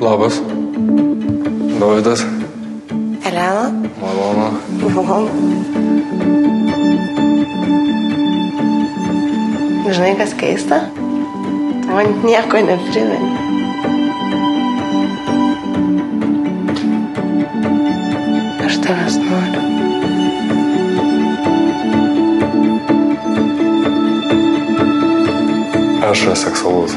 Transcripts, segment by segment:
Labas. Dovydas. Elena. Malonu. Malonu. Žinai, kas keista? Man nieko neprimeni. Aš tavęs noriu. Aš aseksualus.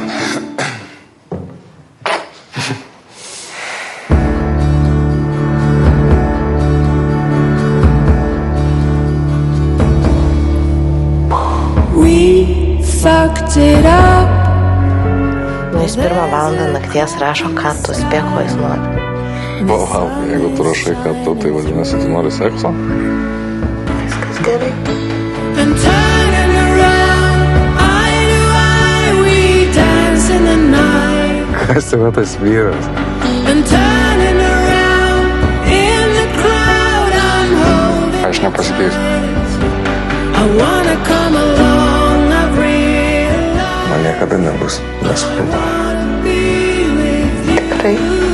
Fucked it up. Jis 1 valandą nakties rašo, ką tu spėk, ko jis nori. Wow, jeigu tu rašai, kad tu, tai vadinasi, tu nori sekso? Viskas gerai. Kas yra tas vyras? Aš nepasikeisiu. Man niekada nebus nesvarbu. Tikrai.